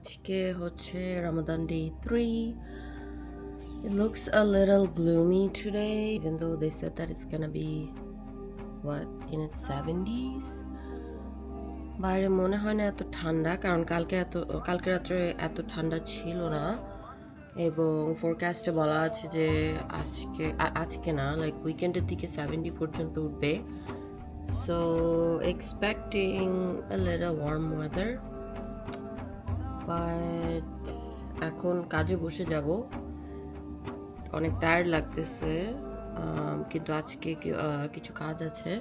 আজকে হচ্ছে Ramadan day 3. It looks a little gloomy today, even though they said that it's gonna be in its 70s. বাইরে মনে হয় না এত ঠান্ডা, কারণ কালকে রাত্রে এত ঠান্ডা ছিল না, এবং ফোরকাস্টে বলা আছে যে আজকে না, লাইক উইকেন্ডের দিকে 70 পর্যন্ত উঠবে। So expecting a little warm weather, but এখন কাজে বসে যাব। অনেক টায়ার্ড লাগতেছে, কিন্তু আজকে কিছু কাজ আছে,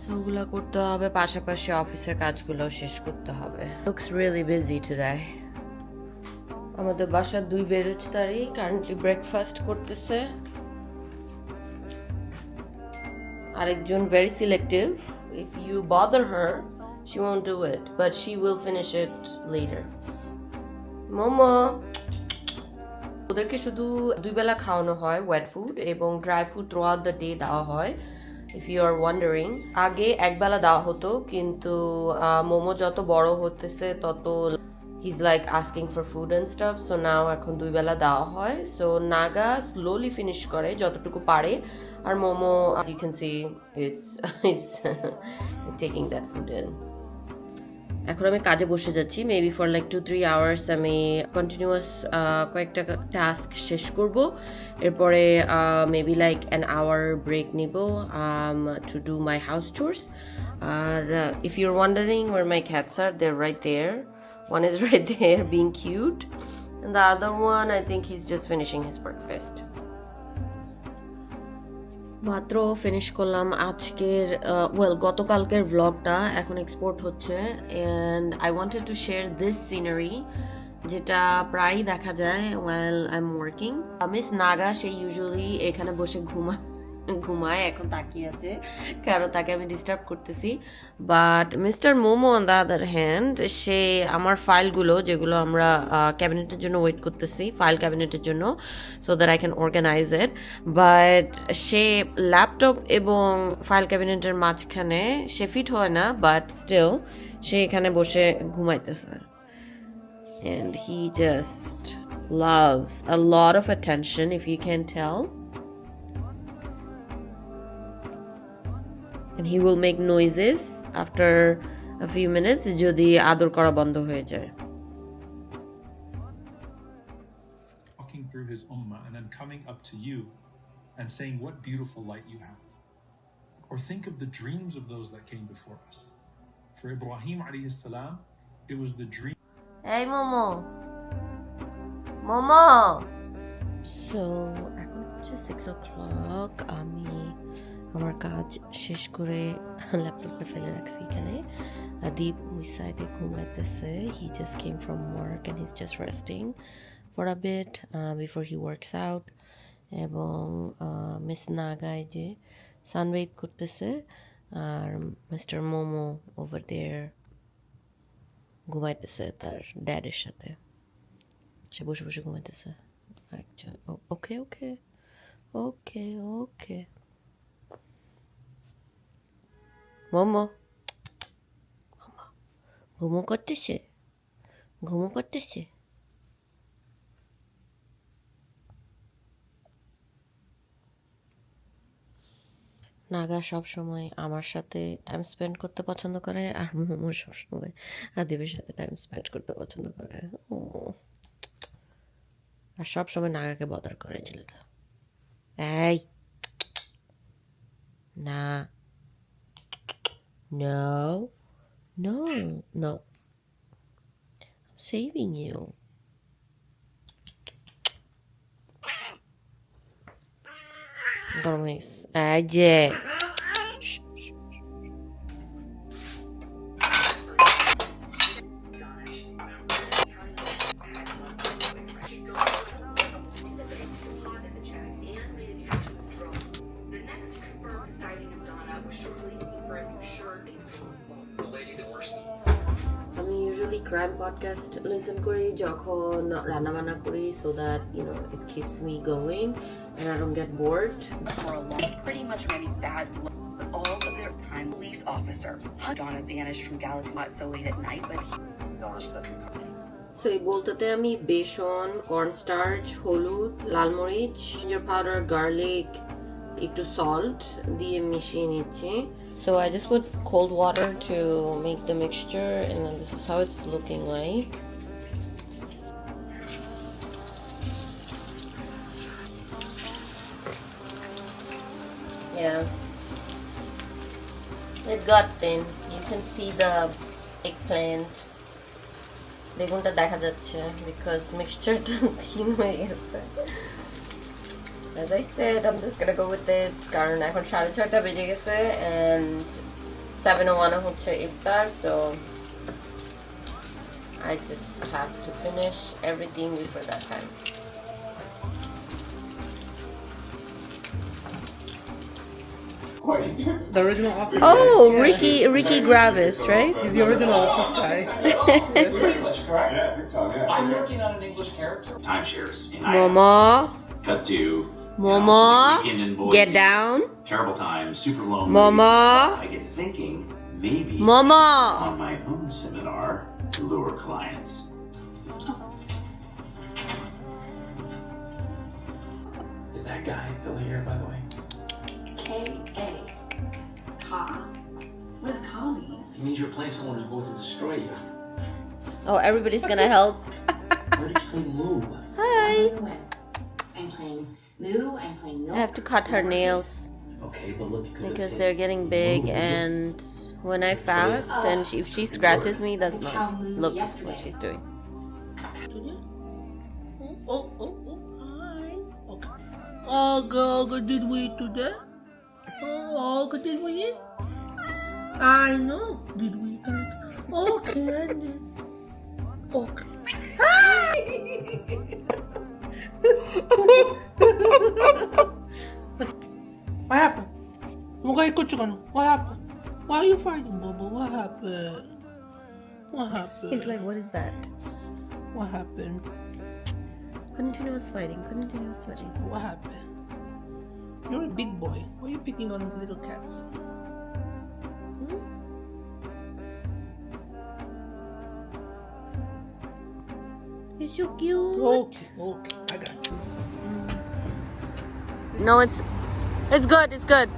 সো ওগুলো করতে হবে, পাশাপাশি অফিসের কাজগুলো শেষ করতে হবে। Looks really busy today. আমাদের বাসার 2 বেরোজদারি কারেন্টলি ব্রেকফাস্ট করতেছে। আরেকজন very selective. If you bother her, she won't do it, but she will finish it later. Momo, ওদেরকে শুধু 2 বেলা খাওয়ানো হয় ওয়েট ফুড, এবং dry food through out the day দেওয়া হয়। ইফ ইউ আর ওয়ান্ডারিং, আগে একবেলা দেওয়া হতো, কিন্তু মোমো যত বড় হতেছে তত he's like asking for food and stuff, so now এখন 2 বেলা দেওয়া হয়। So নাগা slowly finish করে যতটুকু পারে, আর momo, as you can see, it's taking that food in. এখন আমি কাজে বসে যাচ্ছি, মেবি ফর লাইক 2-3 আওয়ার্স আমি কন্টিনিউয়াস কয়েকটা টাস্ক শেষ করব। এরপরে maybe like an hour break নিব to do my house chores. আর if you're wondering where my cats are, they're right there. One is right there being cute, and the other one, I think he's just finishing his breakfast. মাত্র finish করলাম আজকের গতকালকের ভ্লগটা, এখন export হচ্ছে, and I wanted to share this scenery যেটা প্রায়ই দেখা যায় while I'm working. Miss Naga, say usually এখানে বসে ঘুমায়, এখন তাকিয়ে আছে কারণ তাকে আমি ডিস্টার্ব করতেছি। But Mister Momo on the other hand, সে আমার ফাইলগুলো, যেগুলো আমরা ক্যাবিনেটের জন্য ওয়েট করতেছি, ফাইল ক্যাবিনেটের জন্য, so that I can organise it, but সে ল্যাপটপ এবং ফাইল ক্যাবিনেটের মাঝখানে সে ফিট হয় না, বাট স্টিল সে এখানে বসে ঘুমাইতেছে। And he just loves a lot of attention, if you can tell. And he will make noises after a few minutes যদি আদর করা বন্ধ হয়ে যায়। Walking through his ummah and then coming up to you and saying what beautiful light you have. Or think of the dreams of those that came before us. For Ibrahim alayhi salam, it was the dream. Hey Momo. So এখন হচ্ছে 6 o'clock, আমি আমার কাজ শেষ করে ল্যাপটপটা ফেলে রাখছি এখানে। দীপ ওই সাইডে ঘুমাইতেছে, he just came from work and his just resting for a bit before he works out. এবং মিস নাগাই যে সানবেথ করতেছে, আর মিস্টার মোমো ওভার দেয়ার ঘুমাইতেছে তার ড্যাডের সাথে, সে বসে বসে ঘুমাইতেছে। ওকে ওকে ওকে ওকে মোমো ঘুমো করতেছে। নাগা সবসময় আমার সাথে টাইম স্পেন্ড করতে পছন্দ করে, আর মোমো সবসময় আদিবের সাথে টাইম স্পেন্ড করতে পছন্দ করে। আর সবসময় নাগাকে বদার করে ছেলেটা। এই না, No. I'm saving you. Promise. Aja. Crime podcast listen করি যখন রান্নাবান্না করি, so that it keeps me going and I don't get bored. For a long, pretty much many bad all of their time. Police officer Donna vanished from Galaxy Lot so late at night, but he noticed that So এই বলতেতে আমি বেসন, cornstarch, হলুদ, লাল মরিচ, ginger powder, garlic, একটু salt দিয়ে মিশিয়ে নিচ্ছি. So I just put cold water to make the mixture, and then this is how it's looking like. Yeah, it got thin. You can see the eggplant. বেগুনটা দেখা যাচ্ছে because mixtureটা thin হয়ে গেছে. As I said, I'm just gonna go with it কারণ এখন 6:30 বেজে গেছে and 7:01 হচ্ছে ইফতার, so I just have to finish everything before that time. The original office Oh, guy. Ricky Gravis, right? He's the original office guy. English, correct? Yeah, big time, yeah. I'm working on an English character. Timeshares. And Momo, cut to Momo, weekend in Boise. get down. Terrible time, super lonely. Momo. I get thinking maybe Momo. on my own seminar to lure clients. Is that guy still here, by the way? K.A. Ka. What does Ka mean? It means you're playing someone who's going to destroy you. Oh, everybody's gonna help. Why did you play Moo? Hi. I'm playing Moo, I'm playing Milk. I have to cut her nails Okay, but look, you could because have they're getting big, and when I fast and if she scratches me, that's not look what she's doing. Hi. Okay. Oh, girl, did we eat today? Oh, did we eat? I know. Did we eat a little? Okay, I did. Okay. What happened? What happened? Why are you fighting, Bobo? What happened? What happened? He's like, what is that? What happened? Couldn't you know was fighting? Couldn't you know was fighting? What happened? You're a big boy. Why are you picking on little cats? You're so cute. Okay, I got you. No, it's good. It's good.